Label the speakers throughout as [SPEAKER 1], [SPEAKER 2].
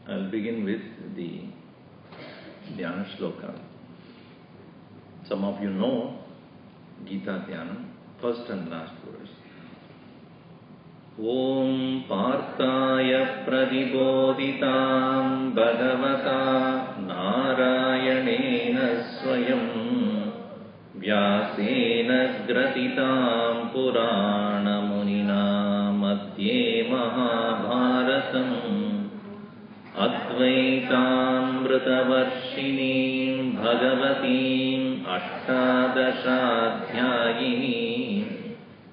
[SPEAKER 1] I'll begin with the Dhyana Shloka. Some of you know Gita Dhyanam, first and last verse. Om Parthaya Pradibodhitam Bhagavata Narayanena Swayam Vyasena Gratitam Purana Munina Madhye Mahabharatam Advaitamritavarshiniim Bhagavatim Ashtadashaadhyayiniim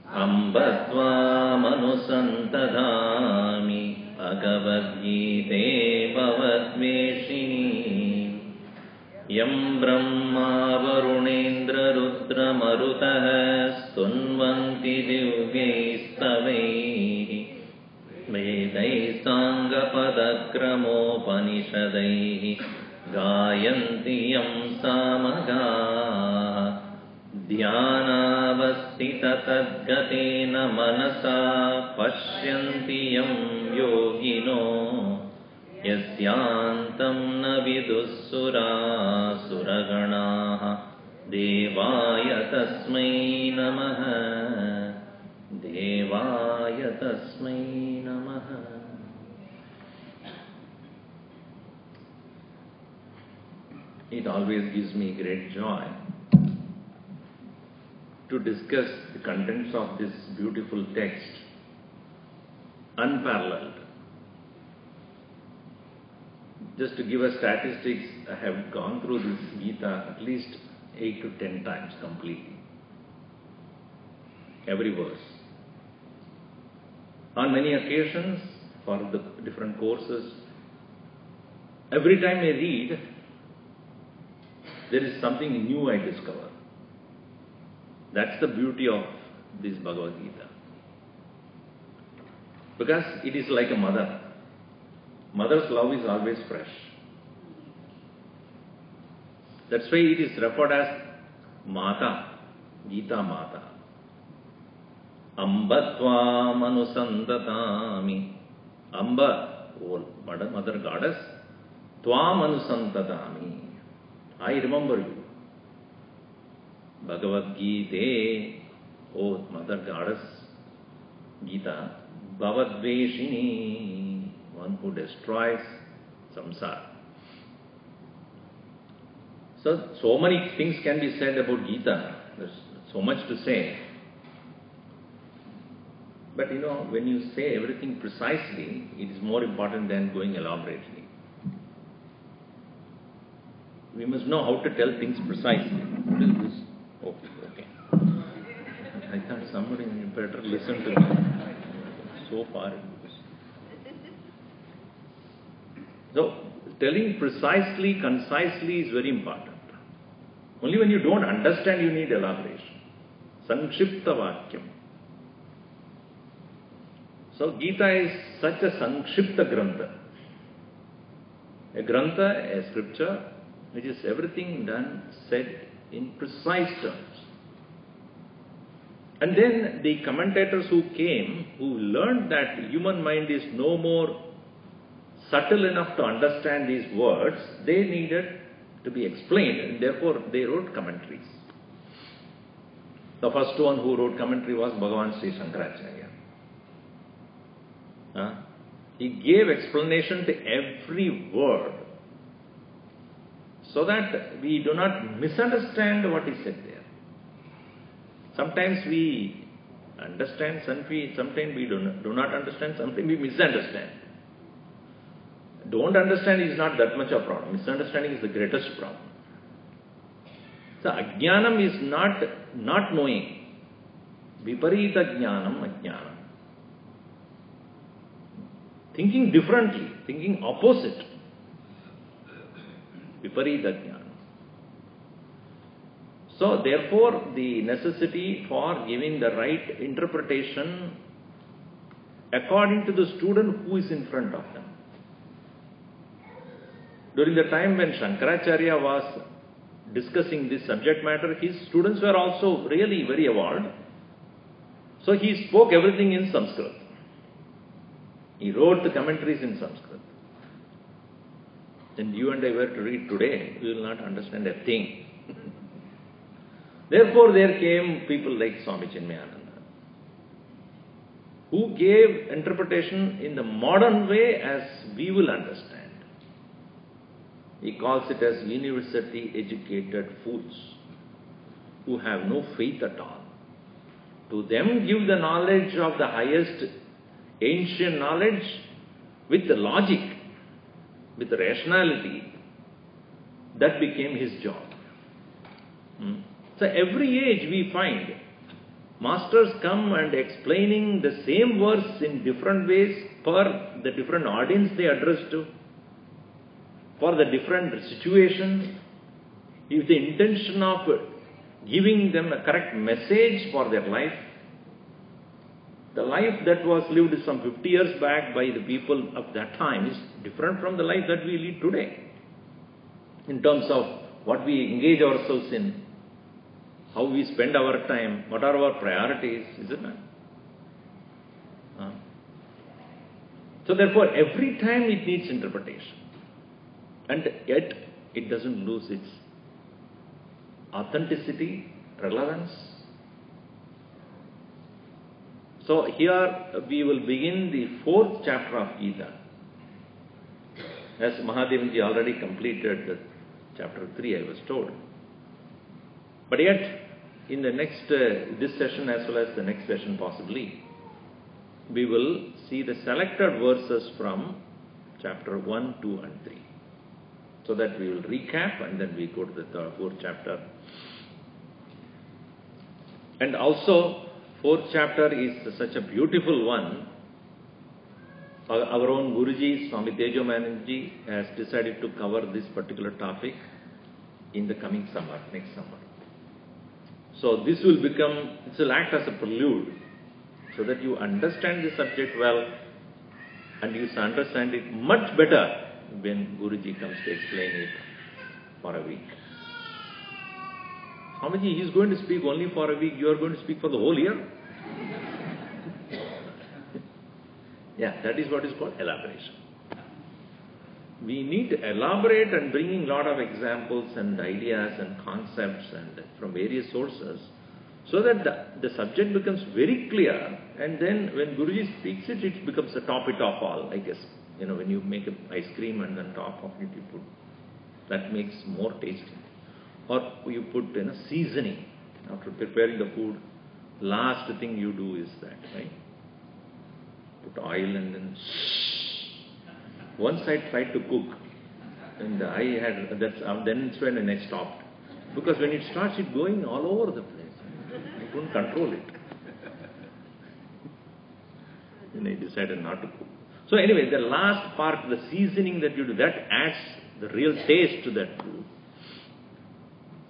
[SPEAKER 1] Ambatvam-anusantadhami Bhagavad-gite bhavadveshiniim Yam Brahma Varunendra Rudra Marutah Stunvanti Divyaistavaihi Vedai Sangha Padakramopanishadaihi Gayanti Yam Samaga Dhyanavastita Tadgatena Manasa Pashyanti Yam Yogino Yasyantam Navidussura Suraganaha Devaya Tasmai Namaha Devaya Tasmai Namaha. It always gives me great joy to discuss the contents of this beautiful text, unparalleled. Just to give a statistics, I have gone through this Gita at least 8 to 10 times completely. Every verse. On many occasions, for the different courses, every time I read, there is something new I discover. That's the beauty of this Bhagavad Gita. Because it is like a mother. Mother's love is always fresh. That's why it is referred as Mata, Gita Mata. Amba Tvam Anusantatami. Amba, oh Mother Goddess, Tvam Anusantatami. I remember you. Bhagavad-gite, oh Mother Goddess, Gita, Bhavadveshini, one who destroys samsara. So many things can be said about Gita. There's so much to say. But you know, when you say everything precisely, it is more important than going elaborately. We must know how to tell things precisely. What is this? Okay. I thought somebody better listen to me. So far. So, telling precisely, concisely is very important. Only when you don't understand, you need elaboration. Sankshipta Vakyam. So, Gita is such a Sankshipta Grantha. A grantha, a scripture, which is everything done, said in precise terms. And then the commentators who came, who learned that human mind is no more subtle enough to understand these words, they needed to be explained, and therefore they wrote commentaries. The first one who wrote commentary was Bhagavan Sri Shankaracharya. He gave explanation to every word so that we do not misunderstand what is said there. Sometimes we understand, sometimes we do not understand, sometimes we misunderstand. Don't understand is not that much a problem. Misunderstanding is the greatest problem. So, ajnanam is not knowing. Viparita jnanam ajnanam. Thinking differently, thinking opposite. Viparita jnanam. So, therefore, the necessity for giving the right interpretation according to the student who is in front of them. During the time when Shankaracharya was discussing this subject matter, his students were also really very evolved. So he spoke everything in Sanskrit. He wrote the commentaries in Sanskrit. And you and I were to read today, we will not understand a thing. Therefore, there came people like Swami Chinmayananda, who gave interpretation in the modern way as we will understand. He calls it as university educated fools who have no faith at all. To them give the knowledge of the highest ancient knowledge with the logic, with the rationality. That became his job. So every age we find masters come and explaining the same verse in different ways for the different audience they address to, for the different situation, with the intention of giving them a correct message for their life. The life that was lived some 50 years back by the people of that time is different from the life that we lead today. In terms of what we engage ourselves in, how we spend our time, what are our priorities, isn't it? So therefore, every time it needs interpretation. And yet, it doesn't lose its authenticity, relevance. So here we will begin the 4th chapter of Gita. As Mahadevanji already completed the chapter 3, I was told. But yet, in the next, this session as well as the next session possibly, we will see the selected verses from chapter 1, 2 and 3. So that we will recap and then we go to the 4th chapter. And also, 4th chapter is such a beautiful one. Our own Guruji, Swami Tejo Mananji, has decided to cover this particular topic in the coming summer, next summer. So this will act as a prelude so that you understand the subject well and you understand it much better when Guruji comes to explain it for a week. Swamiji, he is going to speak only for a week, you are going to speak for the whole year? Yeah, that is what is called elaboration. We need to elaborate and bringing lot of examples and ideas and concepts and from various sources so that the subject becomes very clear, and then when Guruji speaks it, it becomes the top it of all, I guess. You know, when you make an ice cream and then top of it you put, that makes more tasty. Or you put seasoning. After preparing the food, last thing you do is that, right? Put oil and then once I tried to cook and I had, then it's when I stopped. Because when it starts it going all over the place, I couldn't control it. Then I decided not to cook. So anyway, the last part, the seasoning that you do, that adds the real taste to that food.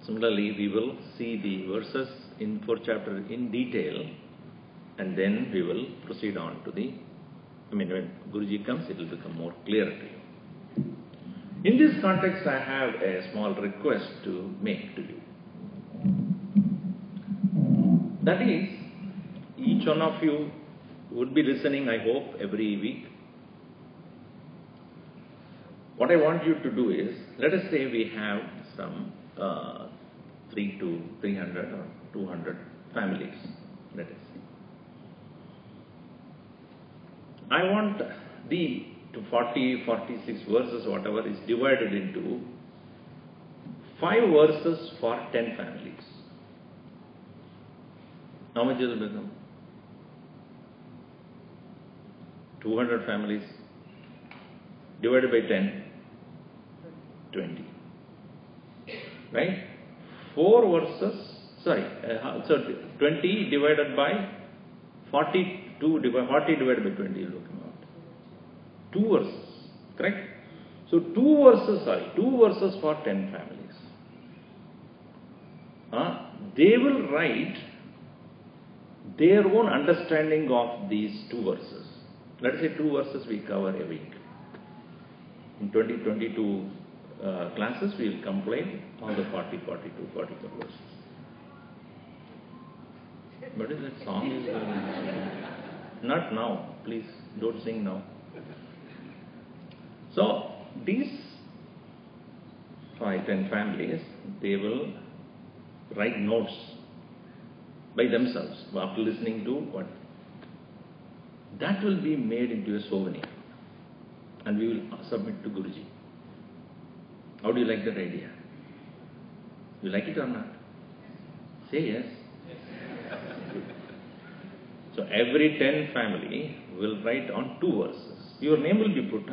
[SPEAKER 1] Similarly, we will see the verses in 4th chapter in detail, and then we will proceed on to when Guruji comes, it will become more clear to you. In this context, I have a small request to make to you. That is, each one of you would be listening, I hope, every week. What I want you to do is, let us say we have some 300 to 300 or 200 families, let us say. I want the 40, 46 verses, whatever, is divided into 5 verses for 10 families. How much it will become? 200 families divided by 10, 20. Right? 4 verses, so 20 divided by 40 divided by 20 will come out. 2 verses, correct? So 2 verses for 10 families. They will write their own understanding of these 2 verses. Let us say 2 verses we cover a week. In 2022 classes, we will complete all the 40, 42, 44 verses. What is that song? Not now, please don't sing now. So these 5, 10 families, they will write notes by themselves after listening to what? That will be made into a souvenir and we will submit to Guruji. How do you like that idea? You like it or not? Say yes. So every 10 family will write on 2 verses. Your name will be put,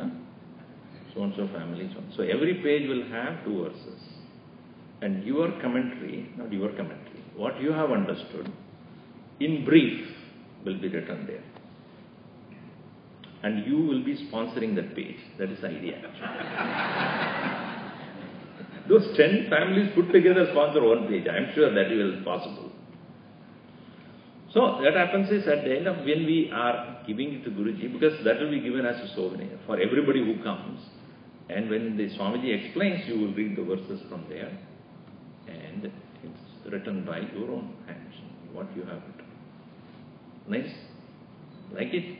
[SPEAKER 1] so and so family, so on. So every page will have 2 verses. And your commentary, not your commentary, what you have understood, in brief, will be written there. And you will be sponsoring that page. That is the idea. Those 10 families put together sponsor one page. I am sure that will be possible. So, that happens is at the end of when we are giving it to Guruji, because that will be given as a souvenir for everybody who comes. And when the Swamiji explains, you will read the verses from there. And it's written by your own hands, what you have written. Nice? Like it?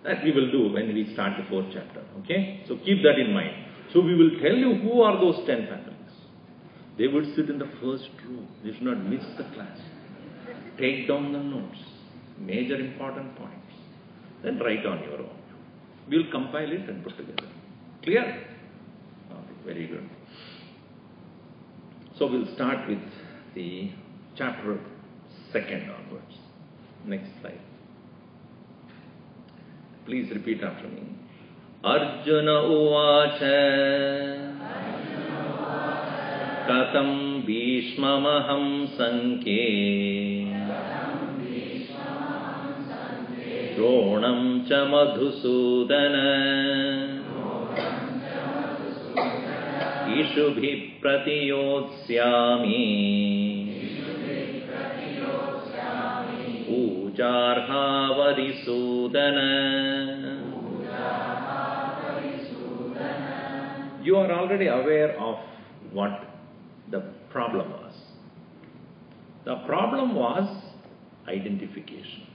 [SPEAKER 1] That we will do when we start the 4th chapter. Okay? So keep that in mind. So we will tell you who are those 10 families. They would sit in the first row. They should not miss the class. Take down the notes. Major important points. Then write on your own. We will compile it and put together. Clear? Okay, very good. So we'll start with the chapter 2nd onwards. Next slide. Please repeat after me. Arjuna uvacha katam bhishmamaham sankhe dronam cha madhusudana ishubhi pratiyotsyami ujarha varisudana. You are already aware of what the problem was. The problem was identification.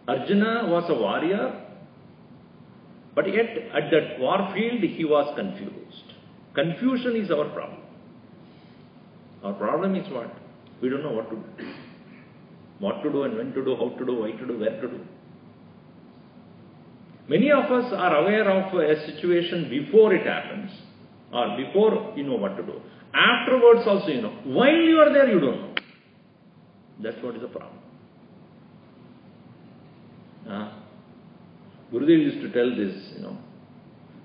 [SPEAKER 1] Arjuna was a warrior, but yet at that war field he was confused. Confusion is our problem. Our problem is what? We don't know what to do. What to do and when to do, how to do, why to do, where to do. Many of us are aware of a situation before it happens, or before you know what to do. Afterwards also you know. While you are there, you don't know. That's what is the problem. Gurudev used to tell this,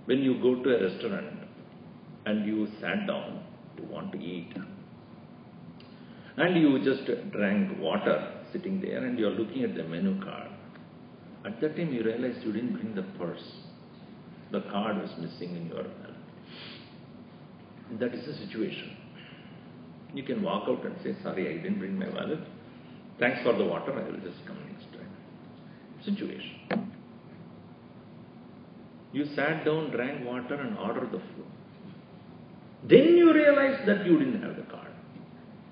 [SPEAKER 1] when you go to a restaurant and you sat down to want to eat, and you just drank water sitting there and you are looking at the menu card. At that time you realized you didn't bring the purse. The card was missing in your wallet. That is the situation. You can walk out and say, sorry, I didn't bring my wallet. Thanks for the water, I will just come next time. Situation. You sat down, drank water and ordered the food. Then you realized that you didn't have the card.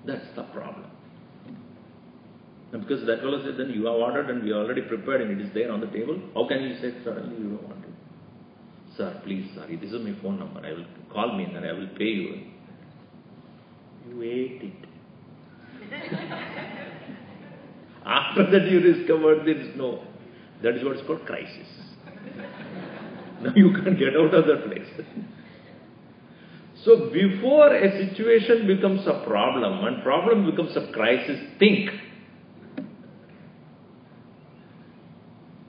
[SPEAKER 1] That's the problem. And because that fellow said, then you have ordered and we already prepared and it is there on the table. How can you say suddenly you don't want it? Sir, please, sorry, this is my phone number. I will call me and then I will pay you. You ate it. After that you discovered there is no. That is what is called crisis. Now you can't get out of that place. So before a situation becomes a problem and problem becomes a crisis, think.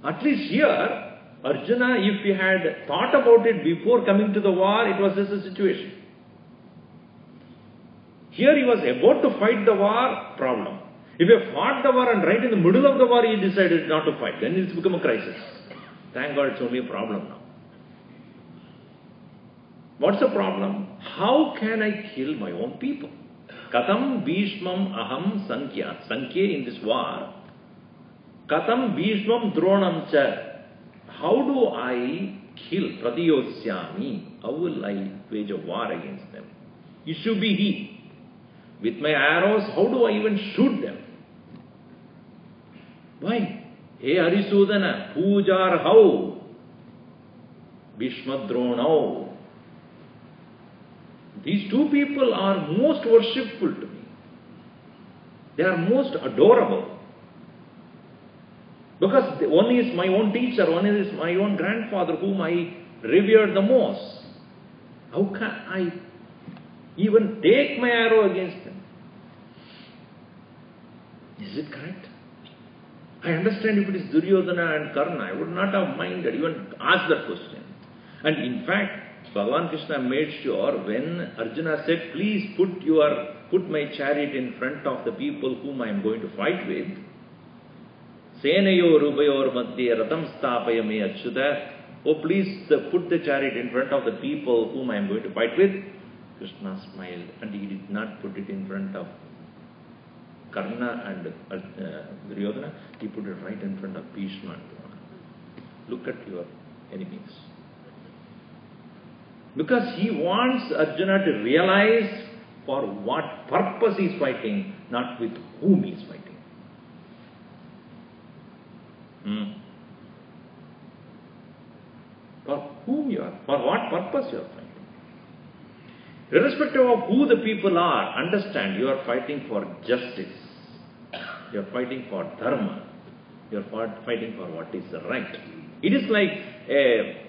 [SPEAKER 1] At least here, Arjuna, if he had thought about it before coming to the war, it was just a situation. Here he was about to fight the war, problem. If he fought the war and right in the middle of the war he decided not to fight, then it's become a crisis. Thank God it's only a problem now. What's the problem? How can I kill my own people? Katam Bhishmam Aham Sankhya. Sankhya in this war. Katam Bhishmam Dronam Cha. How do I kill Pratiyosyami? How will I wage a war against them? Issue be he. With my arrows, how do I even shoot them? Why? Hey Harisudana, Pujar how? Bhishma Dronao. These two people are most worshipful to me. They are most adorable. Because one is my own teacher, one is my own grandfather whom I revered the most. How can I even take my arrow against them? Is it correct? I understand if it is Duryodhana and Karna, I would not have minded even ask that question. And in fact, Bhagavan Krishna made sure when Arjuna said, please put my chariot in front of the people whom I am going to fight with. Senayor Ubayor Madhya Ratam Stapaya Me Achyuta. Oh, please put the chariot in front of the people whom I am going to fight with. Krishna smiled and he did not put it in front of Karna and Duryodhana. He put it right in front of Bhishma and Drona. Look at your enemies. Because he wants Arjuna to realize for what purpose he is fighting, not with whom he is fighting. For whom you are, for what purpose you are fighting. Irrespective of who the people are, understand you are fighting for justice. You are fighting for dharma. You are fighting for what is right. It is like a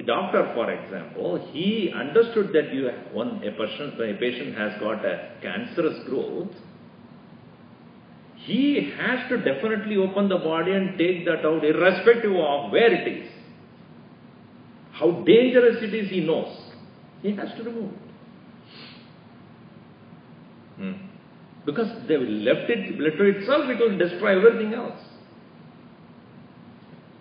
[SPEAKER 1] doctor, for example, he understood that a patient has got a cancerous growth. He has to definitely open the body and take that out, irrespective of where it is. How dangerous it is, he knows. He has to remove it. Because they left to itself, it will destroy everything else.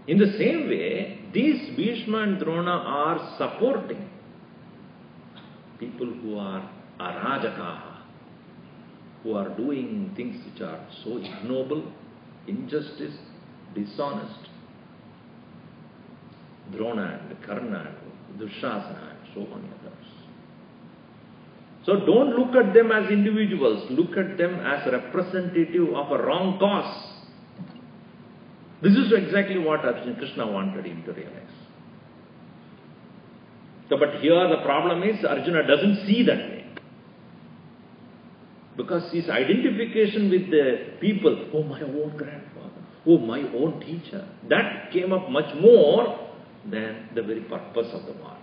[SPEAKER 1] In the same way, these Bhishma and Drona are supporting people who are arajakaha, who are doing things which are so ignoble, injustice, dishonest. Drona and Karna and Dushasana and so many others. So don't look at them as individuals, look at them as representative of a wrong cause. This is exactly what Krishna wanted him to realize. So, but here the problem is Arjuna doesn't see that way. Because his identification with the people, oh my own grandfather, oh my own teacher, that came up much more than the very purpose of the war.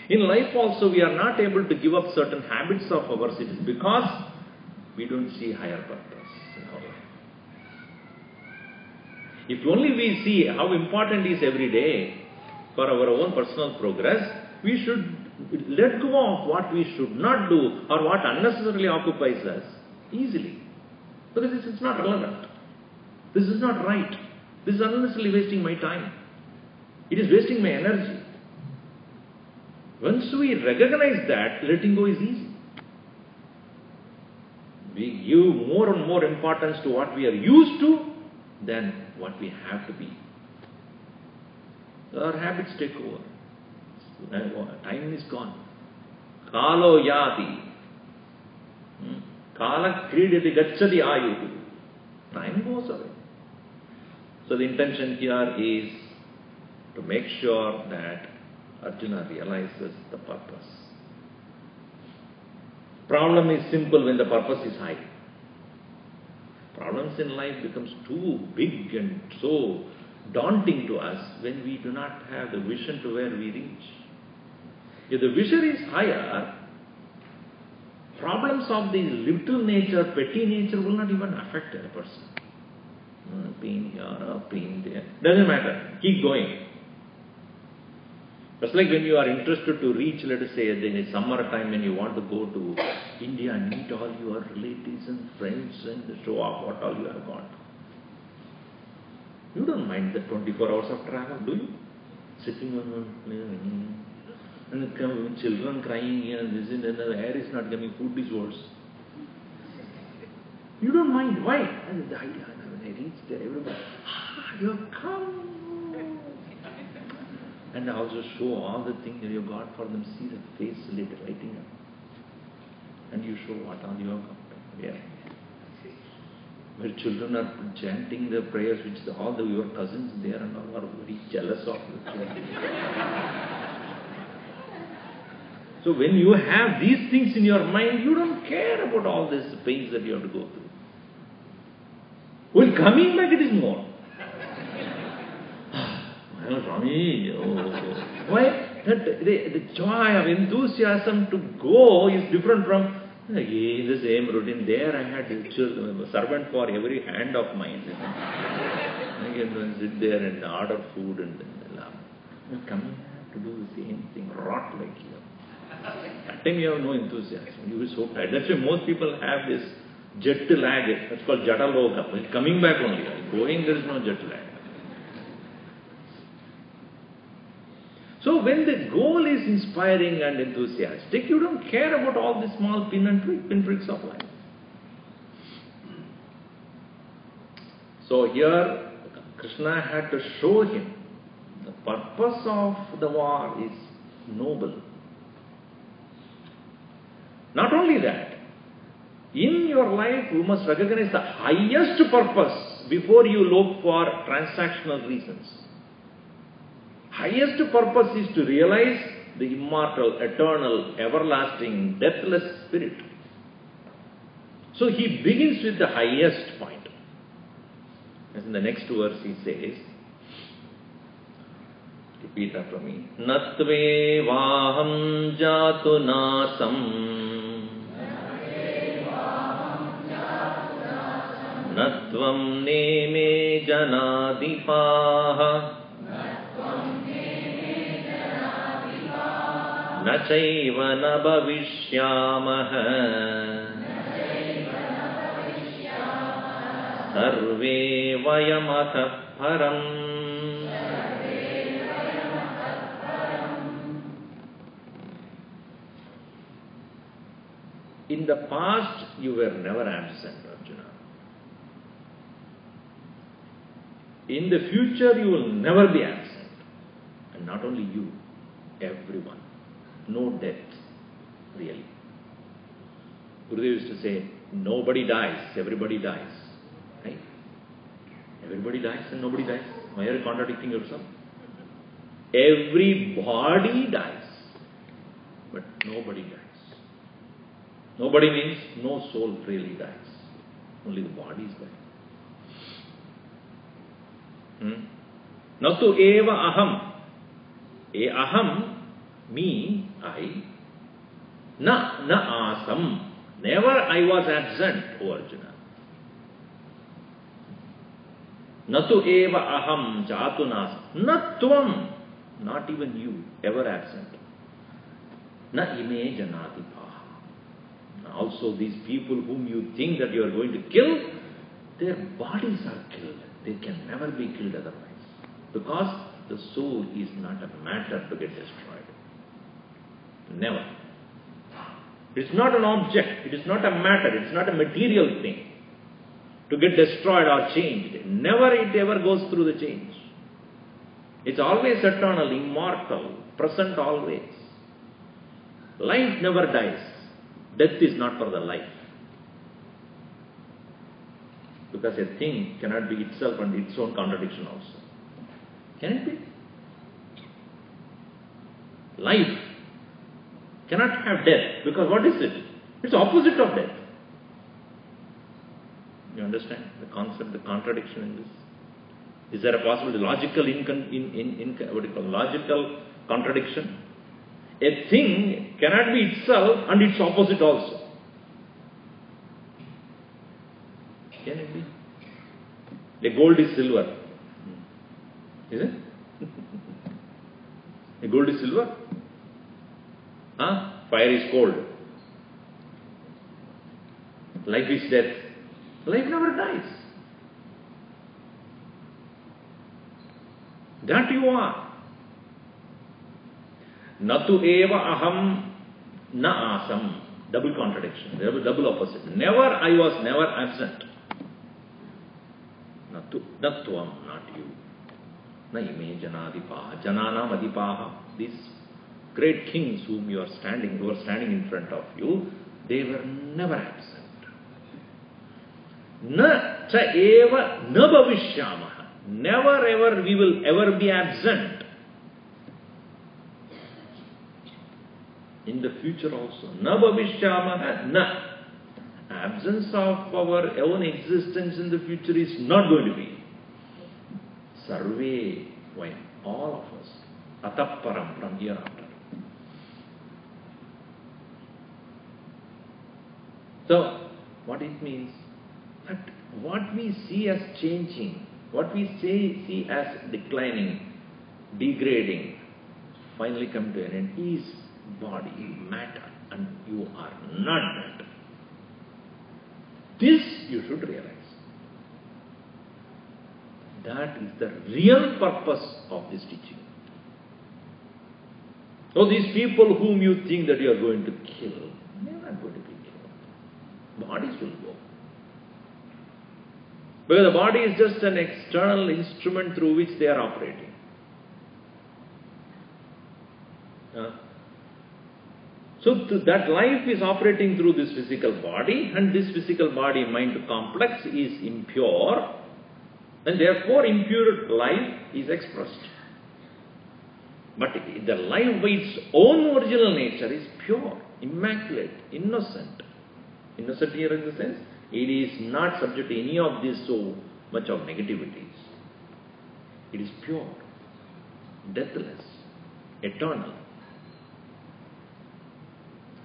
[SPEAKER 1] In life also we are not able to give up certain habits of ours. It is because we don't see higher purpose in our life. If only we see how important is every day for our own personal progress, we should let go of what we should not do or what unnecessarily occupies us easily. Because this is not relevant. This is not right. This is unnecessarily wasting my time. It is wasting my energy. Once we recognize that, letting go is easy. We give more and more importance to what we are used to than what we have to be. Our habits take over. Time is gone. Kalo yati. Kala kridati gacchati ayuhu. Time goes away. So the intention here is to make sure that Arjuna realizes the purpose. Problem is simple when the purpose is high. Problems in life becomes too big and so daunting to us when we do not have the vision to where we reach. If the vision is higher, problems of the little nature, petty nature will not even affect a person. Pain here, pain there. Doesn't matter. Keep going. Just like when you are interested to reach, let us say, in the summer time when you want to go to India and meet all your relatives and friends and show off what all you have got. You don't mind the 24 hours of travel, do you? Sitting on and children crying here, this and that, the air is not coming, food is worse. You don't mind. Why? And the idea, when I reach there, everybody, you have come. And also show all the things that you have got for them, see the face lighting up. And you show what all you have got. Yeah. Where children are chanting the prayers which all your cousins there and all are very jealous of. So when you have these things in your mind, you don't care about all these pains that you have to go through. When coming back, it is more. Why? The joy of enthusiasm to go is different from again the same routine. There I had a servant for every hand of mine. I can sit there and order food and coming to do the same thing, rot like you. That time you have no enthusiasm. You will be so tired. That's why most people have this jet lag. That's called jataloga. Coming back only. Going there is no jet lag. So when the goal is inspiring and enthusiastic, you don't care about all the small pinpricks of life. So here, Krishna had to show him the purpose of the war is noble. Not only that, in your life you must recognize the highest purpose before you look for transactional reasons. Highest purpose is to realize the immortal, eternal, everlasting, deathless spirit. So he begins with the highest point. As in the next verse he says, repeat after me, Natve vaham jatu nasam Natvam neme janadipaha Nachaiva na bhavishyamaha Sarve vayamata param. In the past, you were never absent, Arjuna. In the future, you will never be absent. And not only you, everyone. No death, really. Gurudev used to say, nobody dies, everybody dies. Right? Everybody dies and nobody dies. Why are you contradicting yourself? Everybody dies, but nobody dies. Nobody means no soul really dies. Only the body is dying. Natu eva aham. Aham, me, I. Na asam. Never I was absent, O Arjuna. Natu eva aham jatu nasam. Na tvam. Not even you, ever absent. Na ime janadipaha. Also these people whom you think that you are going to kill, their bodies are killed. They can never be killed otherwise. Because the soul is not a matter to get destroyed. Never. It's not an object. It is not a matter. It's not a material thing to get destroyed or changed. Never it ever goes through the change. It's always eternal, immortal, present always. Life never dies. Death is not for the life. Because a thing cannot be itself and its own contradiction also. Can it be? Life cannot have death, because what is it? It's opposite of death. You understand the concept, the contradiction in this? Is there a possibility, logical logical contradiction? A thing cannot be itself and its opposite also. Can it be? The gold is silver. Is it? The gold is silver? Fire is cold. Life is death. Life never dies. That you are. Natu eva aham na asam. Double contradiction. Double opposite. Never, I was never absent. Natu, natvam, not you. Na ime janadipaha. Jananam adipaha. These great kings who are standing in front of you, they were never absent. Na cha eva na bhavishyamaha. Never ever we will ever be absent. In the future also. Na bhavishyamaha na. Absence of our own existence in the future is not going to be. Sarve, when all of us. Atapparam, from hereafter. So, what it means? That what we see as changing, what we see as declining, degrading, finally come to an end is body, matter, and you are not that. This you should realize. That is the real purpose of this teaching. So these people whom you think that you are going to kill, they are not going to be killed. Bodies will go. Because the body is just an external instrument through which they are operating. So that life is operating through this physical body, and this physical body-mind complex is impure, and therefore impure life is expressed. But the life by its own original nature is pure, immaculate, innocent. Innocent here in the sense, it is not subject to any of this so much of negativities. It is pure, deathless, eternal.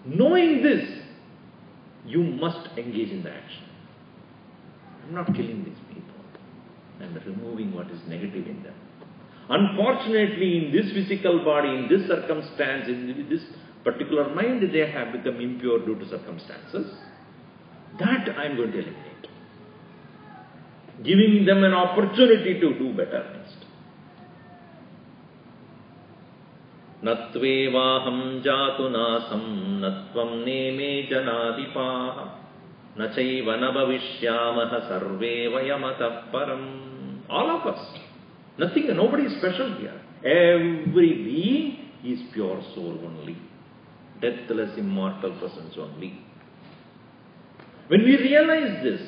[SPEAKER 1] Knowing this, you must engage in the action. I'm not killing these people. I'm removing what is negative in them. Unfortunately, in this physical body, in this circumstance, in this particular mind, they have become impure due to circumstances. That I am going to eliminate. Giving them an opportunity to do better next. Natvevaham jatu nasam natvam neme janadipaha nachaiva nabhavishyamaha sarve vayamata param. All of us. Nothing, nobody is special here. Every being is pure soul only. Deathless, immortal presence only. When we realize this,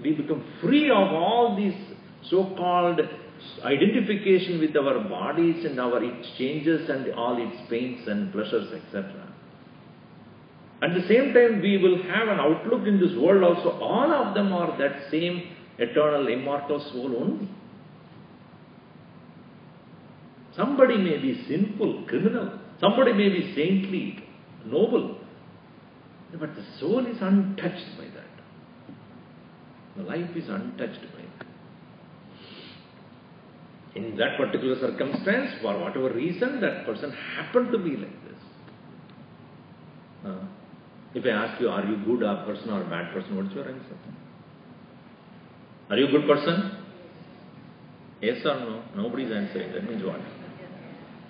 [SPEAKER 1] we become free of all these so-called identification with our bodies and our its changes and all its pains and pleasures, etc. At the same time, we will have an outlook in this world also. All of them are that same eternal, immortal soul only. Somebody may be sinful, criminal. Somebody may be saintly, noble. But the soul is untouched by that. The life is untouched by that. In that particular circumstance, for whatever reason, that person happened to be like this. If I ask you, are you good person or a bad person, what's your answer? Are you a good person? Yes or no? Nobody's answering. That means what?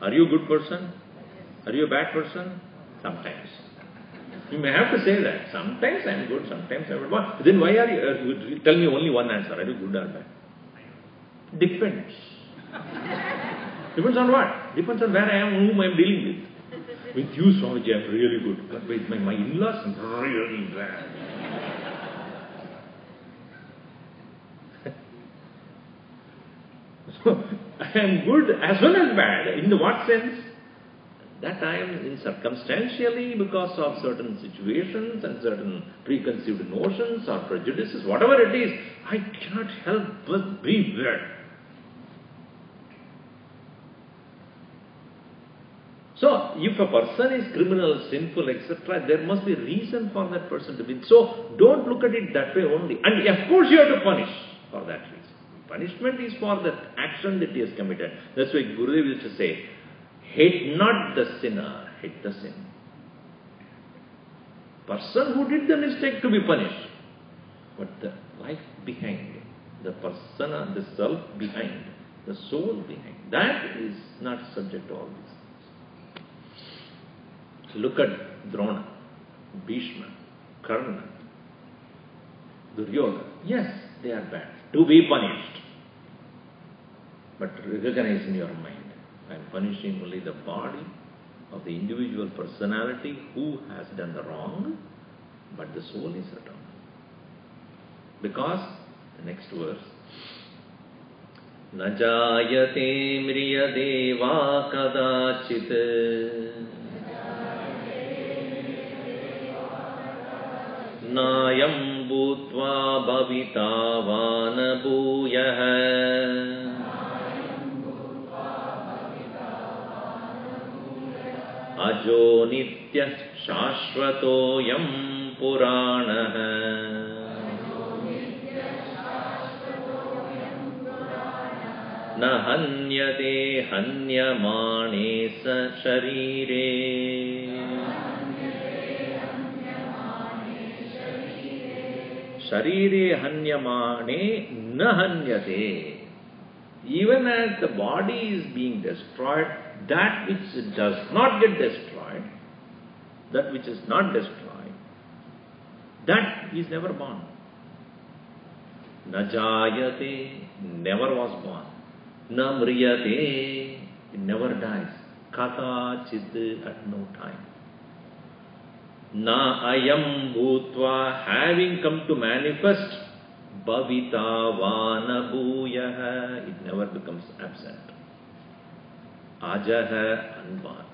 [SPEAKER 1] Are you a good person? Are you a bad person? Sometimes. You may have to say that. Sometimes I am good, sometimes I am bad. Then why are you, tell me only one answer. Are you good or bad? Depends. Depends on what? Depends on where I am, whom I am dealing with. With you, Swamiji, I am really good. But with my in-laws, I am really bad. So, I am good as well as bad. In what sense? That I am in circumstantially because of certain situations and certain preconceived notions or prejudices, whatever it is, I cannot help but be bad. So, if a person is criminal, sinful, etc., there must be a reason for that person to be. So, don't look at it that way only. And of course, you have to punish for that reason. Punishment is for the action that he has committed. That's why Gurudev used to say, hate not the sinner, hate the sin. Person who did the mistake to be punished. But the life behind, the persona, the self behind, the soul behind, that is not subject to all this. Look at Drona, Bhishma, Karna, Duryodhana. Yes, they are bad, to be punished. But recognize in your mind, I am punishing only the body of the individual personality who has done the wrong, but the soul is eternal. Because, the next verse, Na jayate mriyadeva kadachit Nayam bhutva bhavita vana bhuyah Ajo nityah shashvatoyam puranah Na hanyate hanyamane sa sharire Sharire hanyamane na hanyate. Even as the body is being destroyed, that which does not get destroyed, that which is not destroyed, that is never born. Na jayate, never was born. Na mriyate, it never dies. Kata chid, at no time. Na ayam bhutva, having come to manifest, bhavita vana bhuyah, it never becomes absent. Ajaha, unborn.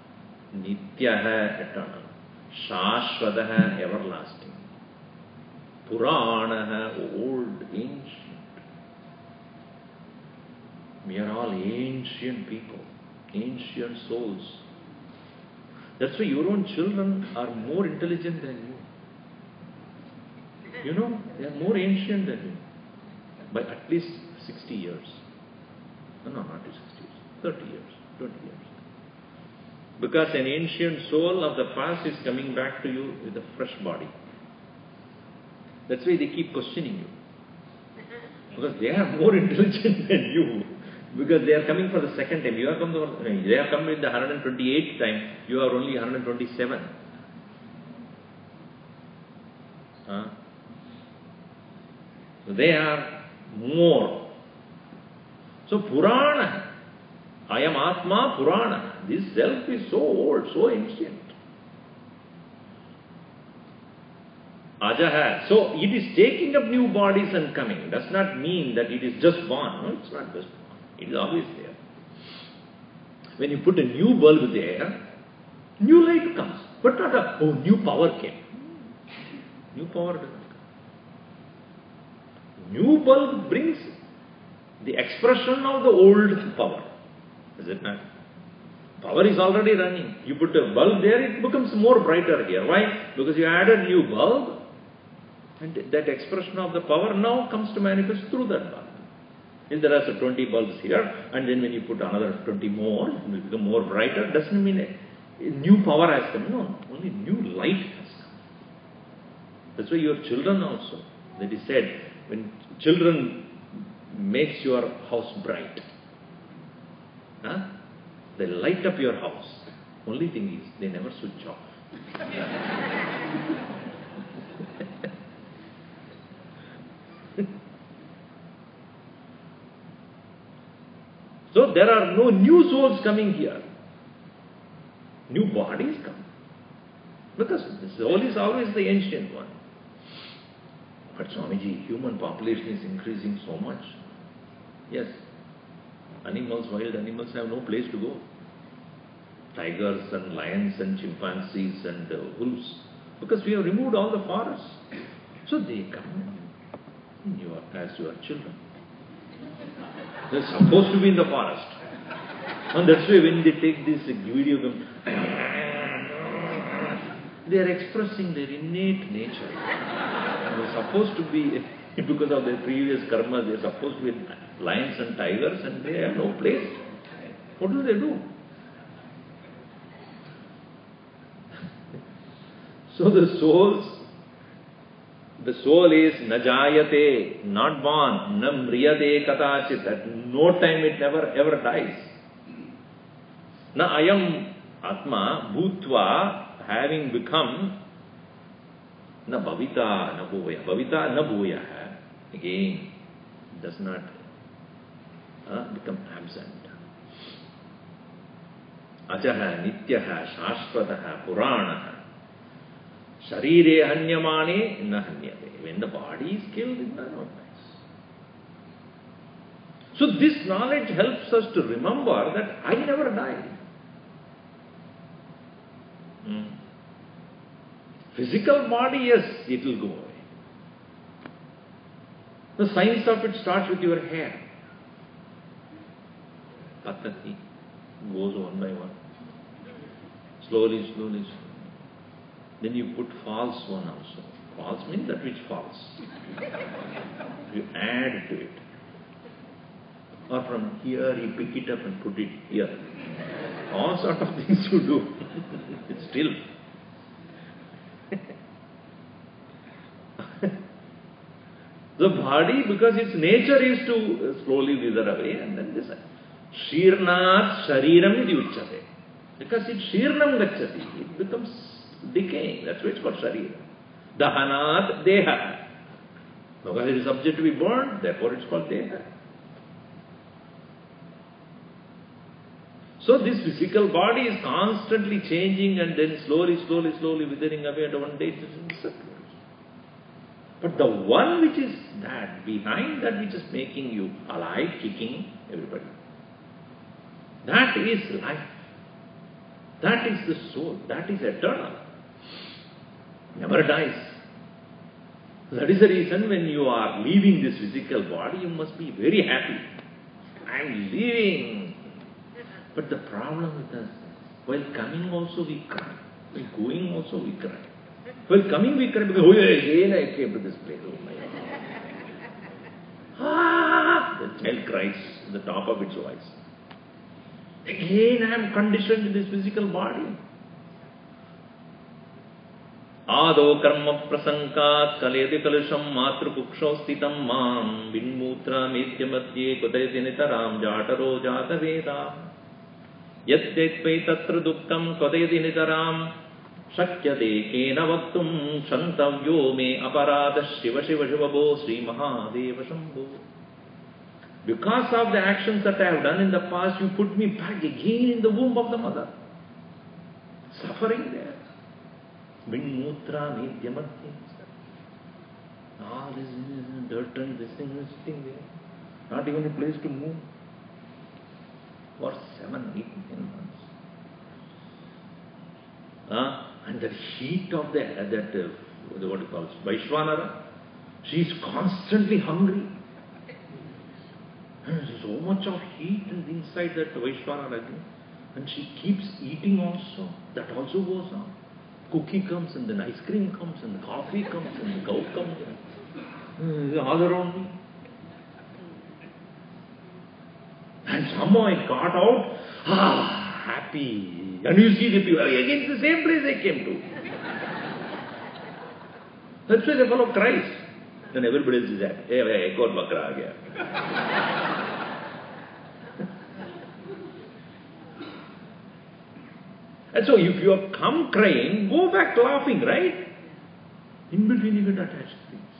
[SPEAKER 1] Nityaha, eternal. Shashvataha, everlasting. Puranaha, old, ancient. We are all ancient people, ancient souls. That's why your own children are more intelligent than you. You know, they are more ancient than you. By at least 60 years. No, not 60 years. 30 years, 20 years. Because an ancient soul of the past is coming back to you with a fresh body. That's why they keep questioning you. Because they are more intelligent than you. Because they are coming for the second time. You are come they are coming in the 128th time. You are only 127. They are more. So Purana, I am Atma Purana. This self is so old, so ancient. Ajaha. So it is taking up new bodies and coming. Does not mean that it is just born. No, it's not just born. It is always there. When you put a new bulb there, new light comes. But not a, new power came. New power doesn't come. New bulb brings the expression of the old power. Is it not? Power is already running. You put a bulb there, it becomes more brighter here. Why? Because you add a new bulb, and that expression of the power now comes to manifest through that bulb. If there are 20 bulbs here, and then when you put another 20 more, it will become more brighter, doesn't mean a new power has come. No, only new light has come. That's why your children also, that is said, when children makes your house bright, they light up your house. Only thing is, they never switch off. So there are no new souls coming here. New bodies come. Because the soul is always the ancient one. But Swamiji, human population is increasing so much. Yes, animals, wild animals have no place to go. Tigers and lions and chimpanzees and wolves. Because we have removed all the forests. So they come as your children. They're supposed to be in the forest. And that's why when they take this video game, they are expressing their innate nature. They're supposed to be, because of their previous karma, they're supposed to be lions and tigers and they have no place. What do they do? So the soul is najayate, not born, na mriyate katachit. At no time it never ever dies. Na ayam atma bhutva, having become, na bhavita na bhuya. Bhavita na bhuya. Again, does not become absent. Ajaha, nityaha, shashvataha, puranaha. Sharire hanyamane na hanyate. When the body is killed, it does not die. So this knowledge helps us to remember that I never died. Physical body, yes, it will go away. The science of it starts with your hair. Patati goes one by one. Slowly, slowly, slowly. Then you put false one also. False means that which falls. You add to it. Or from here you pick it up and put it here. All sort of things you do. It's still. The body, because its nature is to slowly wither away, and then this Shirnat Shariram iti uchyate. Because it Shirnam gacchati, it becomes decaying. That's why it's called Sharira. Dahanat Deha. Because it is subject to be burned, therefore it's called Deha. So this physical body is constantly changing and then slowly, slowly, slowly withering away, and one day it disappears. But the one which is that, behind that which is making you alive, kicking everybody, that is life. That is the soul. That is eternal. Never dies. That is the reason when you are leaving this physical body, you must be very happy. I am leaving. But the problem with us, while coming also we cry. While going also we cry. While coming we cry because, oh yeah, again I came to this place. Oh my God. The child cries at the top of its voice. Again I am conditioned in this physical body. Ado karma prasankat kaleti kalusham matru kuksho stitam mam vinmutra medya madhye kudayati nitaram jataro jata veda yadyetve tatra dukkam kudayati nitaram shakyate kena vaktum shantavyo me aparada shiva shiva shivabo Sri Mahadeva Shambho. Because of the actions that I have done in the past, you put me back again in the womb of the mother. Suffering there. Vinmutra medyamadhye. All this dirt and this thing is sitting there. Not even a place to move. For 7, 8, 10 months. And the heat of what you call Vaishwanara, she is constantly hungry. And so much of heat inside that Vaishwanara, and she keeps eating also. That also goes on. Cookie comes and then ice cream comes and the coffee comes and the goat comes. All around me. And somehow I got out, happy. And you see the people, again the same place I came to. That's why the fellow cries. Then everybody else is happy. Hey, God Bakra aa gaya. And so if you have come crying, go back laughing, right? In between you get attached to things.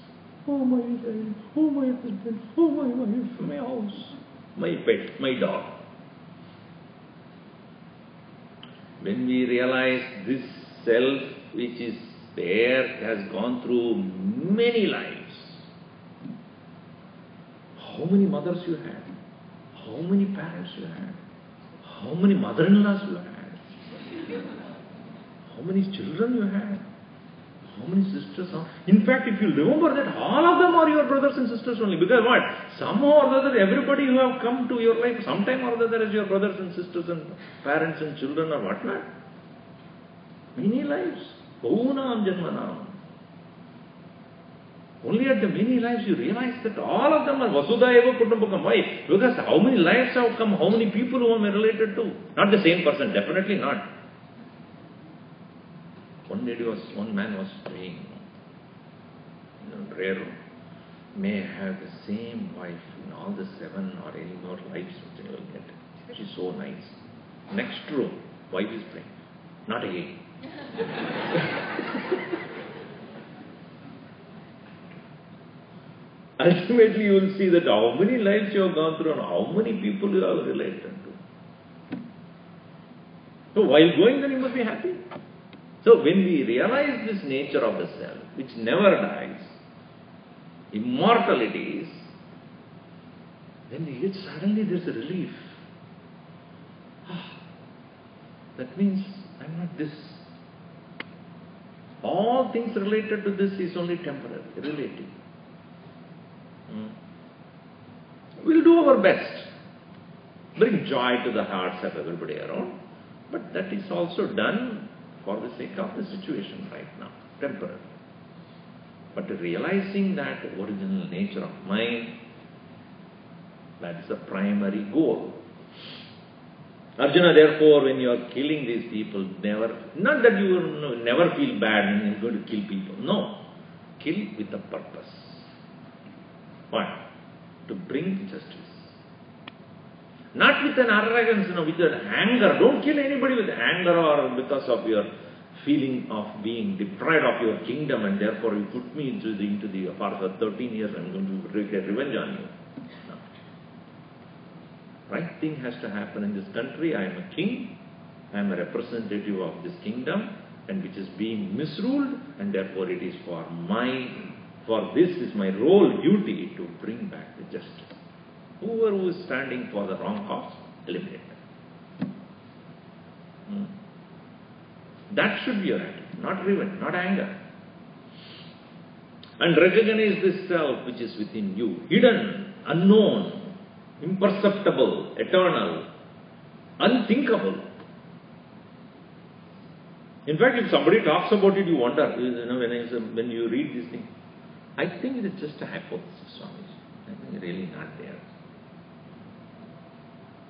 [SPEAKER 1] Oh my child, oh my husband, oh my wife, my house, my pet, my dog. when we realize this self which is there has gone through many lives. How many mothers you had? How many parents you had? How many mother-in-laws you had? How many children you had? How many sisters? In fact, if you remember that all of them are your brothers and sisters only. Because what? Somehow or other, everybody who have come to your life, sometime or other is your brothers and sisters and parents and children or whatnot. Many lives. Bahunam janmanam. Only at the many lives you realize that all of them are Vasudha eva kutumbakam. Why? Because how many lives have come, how many people who am I related to? Not the same person, definitely not. One man was saying, in prayer room, may I have the same wife in all the 7 or any more lives which I will get. She's so nice. Next room, wife is praying. Not again. Ultimately, you will see that how many lives you have gone through and how many people you have related to. So, while going, then you must be happy. So, when we realize this nature of the self, which never dies, immortality is, then suddenly there is a relief. That means I am not this. All things related to this is only temporary, relative. We'll do our best. Bring joy to the hearts of everybody around. But that is also done for the sake of the situation right now, temporary. But realizing that original nature of mind, that is the primary goal. Arjuna, therefore, when you are killing these people, not that you will never feel bad when you are going to kill people. No. Kill with a purpose. Why? To bring justice. Not with an arrogance, with an anger. Don't kill anybody with anger or because of your feeling of being deprived of your kingdom and therefore you put me into the for 13 years I'm going to get revenge on you. No. Right thing has to happen in this country. I am a king. I am a representative of this kingdom and which is being misruled and therefore it is for this is my role, duty to bring back the justice. Whoever who is standing for the wrong cause, eliminate them. That should be your attitude, not revenge, not anger. And recognize this self which is within you, hidden, unknown, imperceptible, eternal, unthinkable. In fact, if somebody talks about it, you wonder, when you read these things, I think it is just a hypothesis, Swami. I think really not there.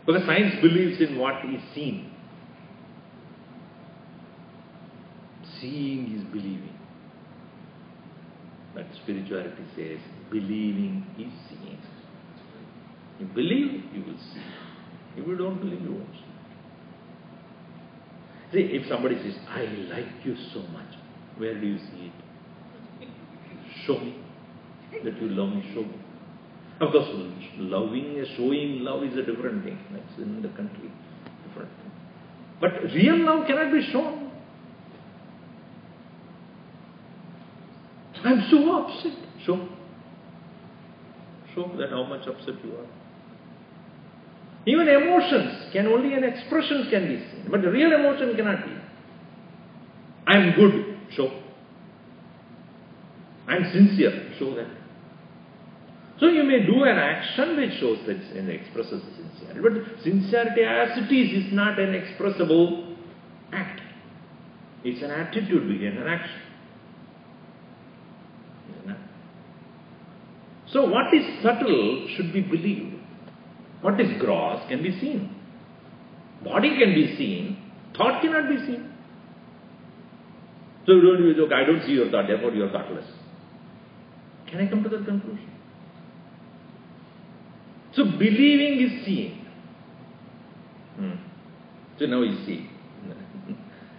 [SPEAKER 1] Because science believes in what is seen. Seeing is believing. But spirituality says, believing is seeing. You believe, you will see. If you don't believe, you won't see. See, if somebody says, I like you so much, where do you see it? Show me that you love me, show me. Of course, showing love is a different thing. That's in the country, different thing. But real love cannot be shown. I'm so upset. Show that how much upset you are. Even emotions only an expressions can be seen, but the real emotion cannot be. I am good. Show. I am sincere. Show that. So you may do an action which shows that and expresses sincerity. But sincerity as it is not an expressible act. It's an attitude behind an action. So what is subtle should be believed. What is gross can be seen. Body can be seen. Thought cannot be seen. So you don't use, okay, I don't see your thought, therefore you are thoughtless. Can I come to that conclusion? So believing is seeing. So now you see.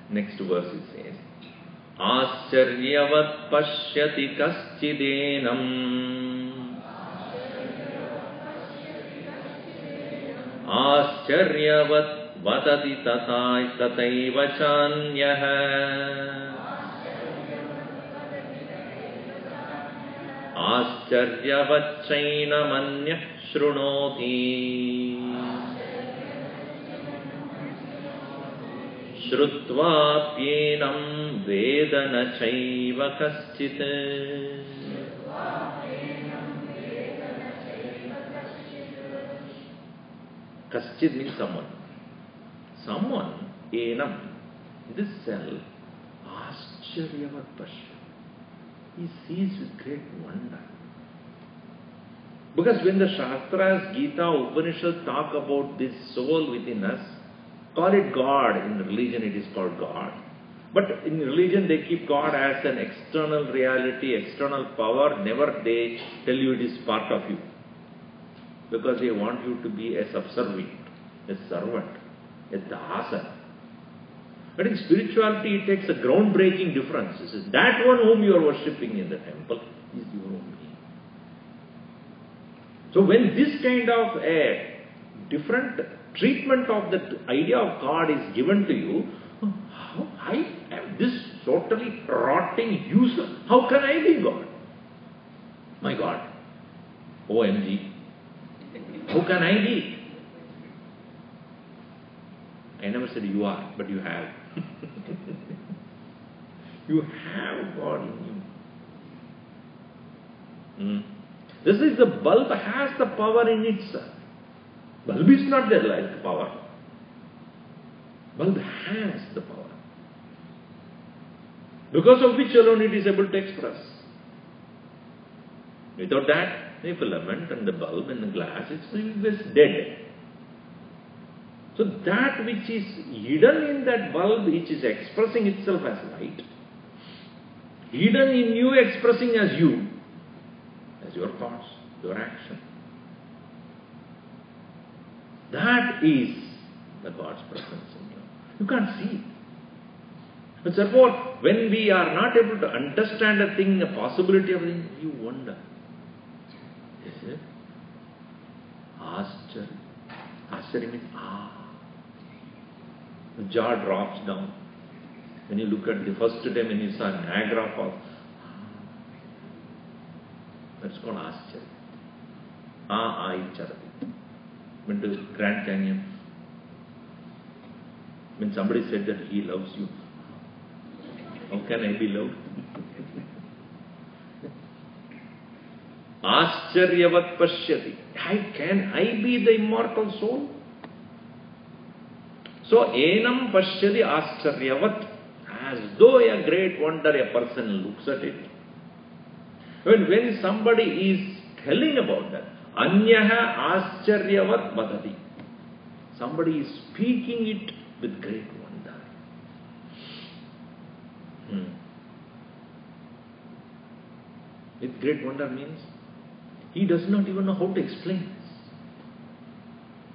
[SPEAKER 1] Next verse it says, Ascharyavat pashyati kaschidenam. Ascharyavat vadati tataiva chanyah. Ascharyavatchainamanyah shrunoti. Shrutvapyenam vedana chaiva kaschit. Kaschit means someone. Someone, enam, this self, ascharyavat pashya. He sees with great wonder. Because when the Shastras, Gita, Upanishad talk about this soul within us, call it God. In religion it is called God. But in religion they keep God as an external reality, external power. Never they tell you it is part of you. Because they want you to be a subservient, a servant, a dasa. But in spirituality it takes a groundbreaking difference. It says, that one whom you are worshipping in the temple is your own being. So when this kind of a different treatment of the idea of God is given to you, how I am this totally rotting useless. How can I be God? My God. OMG. How can I be? I never said you are, but you have. You have God in you. This is the bulb has the power in itself. Bulb is not there like power. Bulb has the power. Because of which alone it is able to express. Without that, the filament and the bulb and the glass, it's dead. So that which is hidden in that bulb, which is expressing itself as light, hidden in you, expressing as you, as your thoughts, your action. That is the God's presence in you. You can't see it. But therefore, when we are not able to understand a thing, a possibility of a thing, you wonder. Is it? Ascharya. Ascharya means The jaw drops down. When you look at the first time when you saw Niagara Falls, that's called Ascharya. Icharati. Went to Grand Canyon. When somebody said that he loves you, how can I be loved? Ascharyavat pashyati. Can I be the immortal soul? So, enam pashyati ascharyavat. As though a great wonder a person looks at it. When somebody is telling about that, anyaha ascharyavat vadati. Somebody is speaking it with great wonder. With great wonder means he does not even know how to explain this.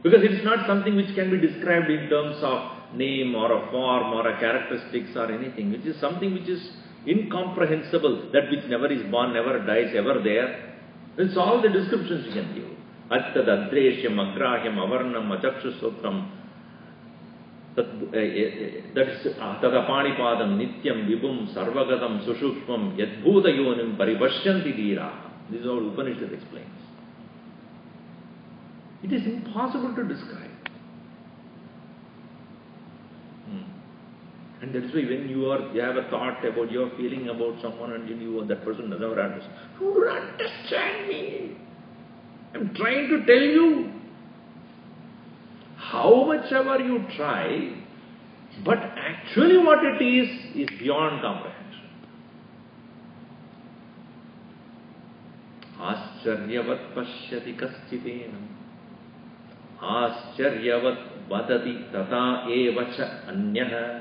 [SPEAKER 1] Because it is not something which can be described in terms of name or a form or a characteristics or anything. It is something which is incomprehensible, that which never is born, never dies, ever there. It's all the descriptions you can give. Attad adreshyam agrahyam avarnam achakshusotram. That is Tadapanipadam Nityam Vibhum Sarvagatam Sushukshmam Yadbhuta Yonim Paribhashyanti Dhira. This is what Upanishad explains. It is impossible to describe. And that is why when you have a thought about your feeling about someone and that person does not understand. You don't understand me. I am trying to tell you. How much ever you try, but actually what it is beyond comprehension. Ascharyavat pashyati kaschitenam. Ascharyavat vadati tata evacha anyaha.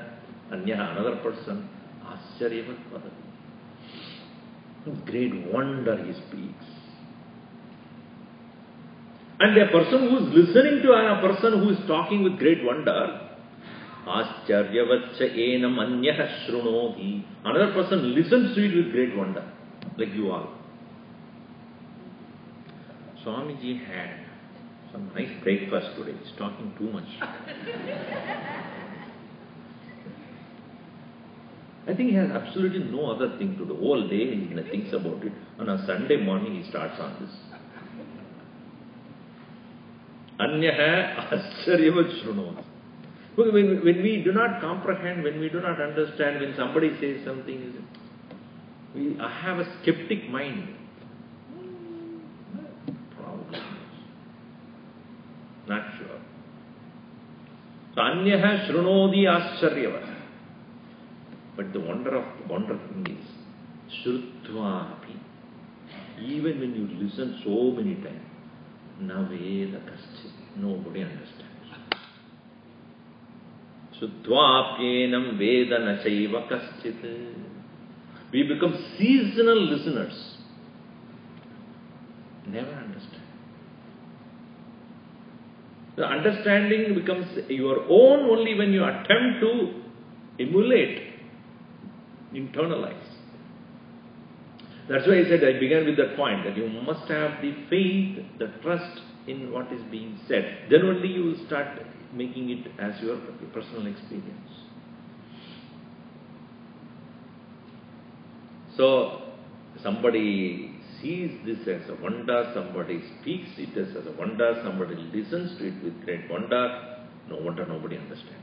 [SPEAKER 1] Anyaha, another person. Ascharyavat vadati. With great wonder he speaks. And a person who is listening to a person who is talking with great wonder, Ascharyavatcha enam anyaha shrunoti. Another person listens to it with great wonder, like you all. Swamiji had some nice breakfast today. He's talking too much. I think he has absolutely no other thing to do. All day he thinks about it. On a Sunday morning he starts on this. Anyaha ascharyavat shrunoti. When we do not comprehend, when we do not understand, when somebody says something, we have a skeptic mind. Probably. Not sure. So, anyaha shrunoti ascharyavat. But the wonder thing is, shrutva api. Even when you listen so many times, na veda kaschit. Nobody understands. Sudvapyenam veda nachaiva kaschit. We become seasonal listeners. Never understand. The understanding becomes your own only when you attempt to emulate, internalize. That's why I said, I began with that point, that you must have the faith, the trust in what is being said. Then only you will start making it as your personal experience. So, somebody sees this as a wonder, somebody speaks it as a wonder, somebody listens to it with great wonder. No wonder nobody understands.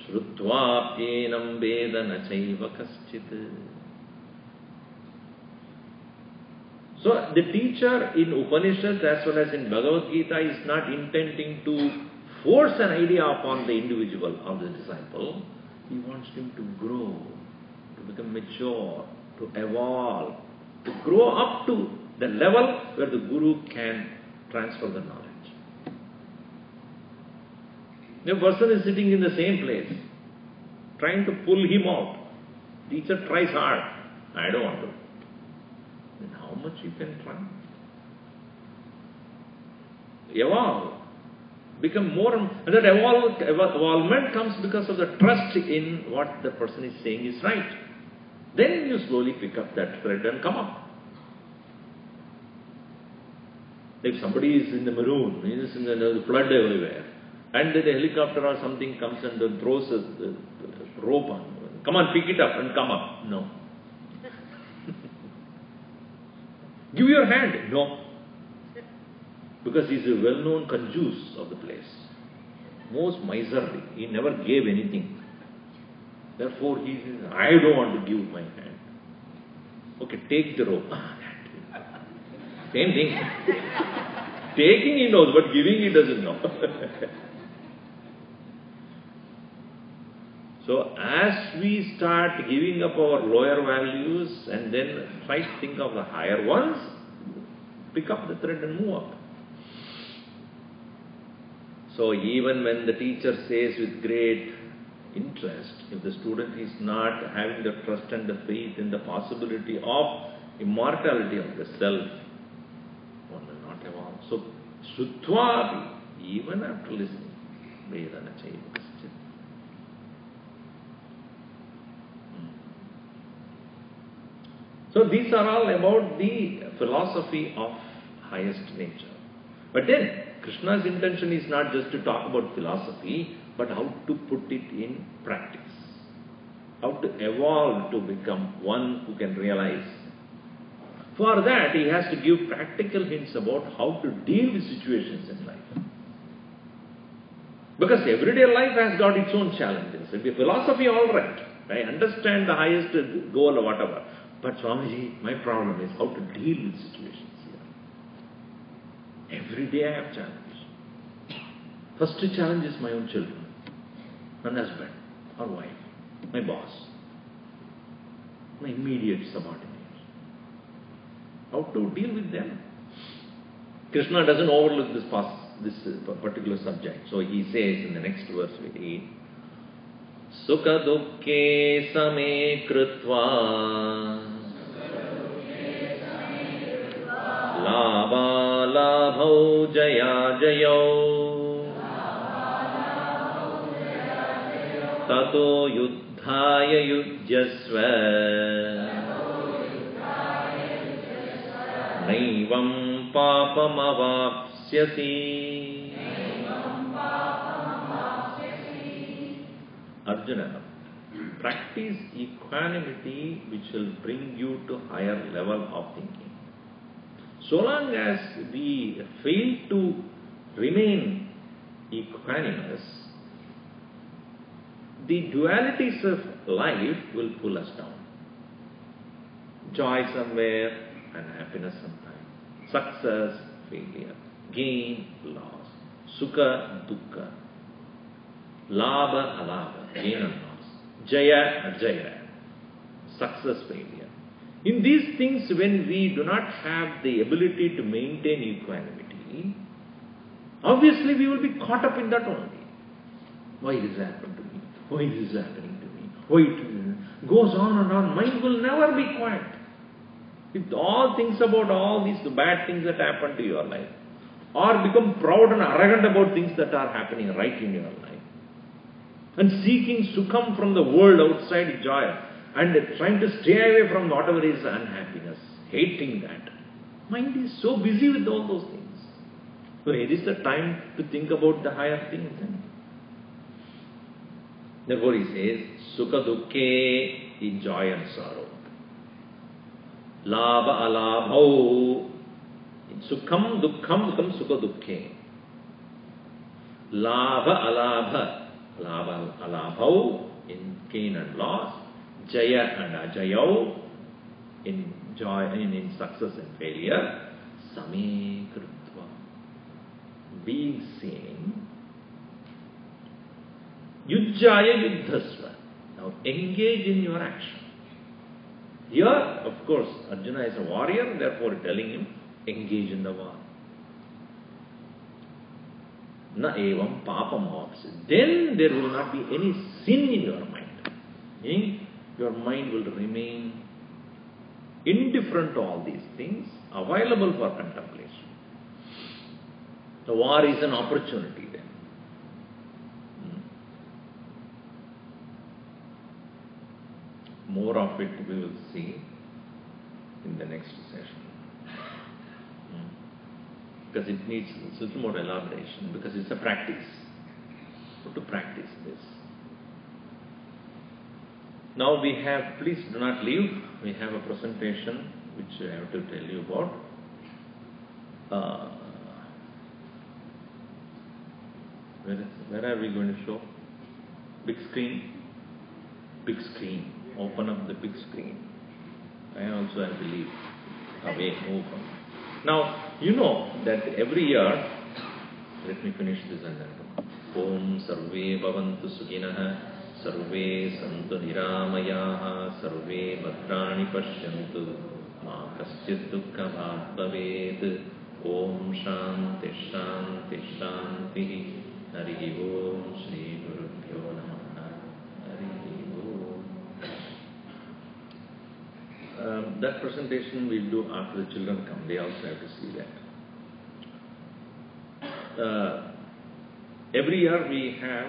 [SPEAKER 1] Shrutvaapyenam veda nachaiva kaschit. So, the teacher in Upanishads as well as in Bhagavad Gita is not intending to force an idea upon the individual or the disciple. He wants him to grow, to become mature, to evolve, to grow up to the level where the Guru can transfer the knowledge. The person is sitting in the same place, trying to pull him out. Teacher tries hard. I don't want to. Then how much you can try? Evolve. Become more, and that evolvement comes because of the trust in what the person is saying is right. Then you slowly pick up that thread and come up. If somebody is in the maroon, he is in the flood everywhere, and the helicopter or something comes and throws a rope on, come on, pick it up and come up. No. Give your hand. No. Because he is a well-known conjus of the place. Most miserly. He never gave anything. Therefore, he says, I don't want to give my hand. Okay, take the rope. Same thing. Taking he knows, but giving he doesn't know. So, as we start giving up our lower values and then try to think of the higher ones, pick up the thread and move up. So, even when the teacher says with great interest, if the student is not having the trust and the faith in the possibility of immortality of the self, one will not evolve. So, Shrutva, even after listening, Vedana Chaiva Kaschit. So, these are all about the philosophy of highest nature. But then, Krishna's intention is not just to talk about philosophy, but how to put it in practice. How to evolve to become one who can realize. For that, he has to give practical hints about how to deal with situations in life. Because everyday life has got its own challenges. If the philosophy, all right, I understand the highest goal or whatever. But Swamiji, my problem is how to deal with situations. Every day I have challenges. First challenge is my own children, my husband or wife, my boss, my immediate subordinates. How to deal with them? Krishna doesn't overlook this particular subject. So he says in the next verse we read, Sukha dukkhe same krutva Labha labhau jaya jayau Tato yuddhaya yujyasva naivam papamavapsyasi. Arjuna, practice equanimity which will bring you to higher level of thinking. So long as we fail to remain equanimous, the dualities of life will pull us down. Joy somewhere and happiness sometimes. Success, failure. Gain, loss. Sukha, dukkha. Labha, alabha. Gain and loss. Jaya, ajaya. Success, failure. In these things, when we do not have the ability to maintain equanimity, obviously we will be caught up in that only. Why this happened to me? Why this is happening to me? Why it goes on and on. Mind will never be quiet. If all thinks about all these bad things that happen to your life, or become proud and arrogant about things that are happening right in your life, and seeking sukham from the world outside joy, and trying to stay away from whatever is unhappiness, hating that. Mind is so busy with all those things. So it is the time to think about the higher things. Therefore he says, sukha dukkhe, in joy and sorrow. Labha alabhau, in sukham dukkham becomes sukha dukkhe. Labha alabha, labha alabhau, in gain and loss. Jaya and ajayau, in joy and in success and failure. Same krutva, being seen. Yujjaya yuddhasva. Now engage in your action. Here, of course, Arjuna is a warrior, therefore telling him, engage in the war. Na evam papam avapsyati. Then there will not be any sin in your mind. Meaning, your mind will remain indifferent to all these things, available for contemplation. The war is an opportunity then. More of it we will see in the next session. Because it needs a little more elaboration, because it's a practice. So to practice this. Now we have, please do not leave, we have a presentation which I have to tell you about. Where are we going to show? Big screen? Big screen. Open up the big screen. I also, I believe, away, move on. Now, you know that every year, let me finish this and then. Om sarve bhavantu sukhinah, sarve santu niramayaha, sarve bhadrani pashyantu, ma kaschit dukkha bhat bhaved. Om shanti shanti shanti. Harihi Om Shri Gurubhyo Namaha. Harihi Om. That presentation we'll do after the children come. They also have to see that. Every year we have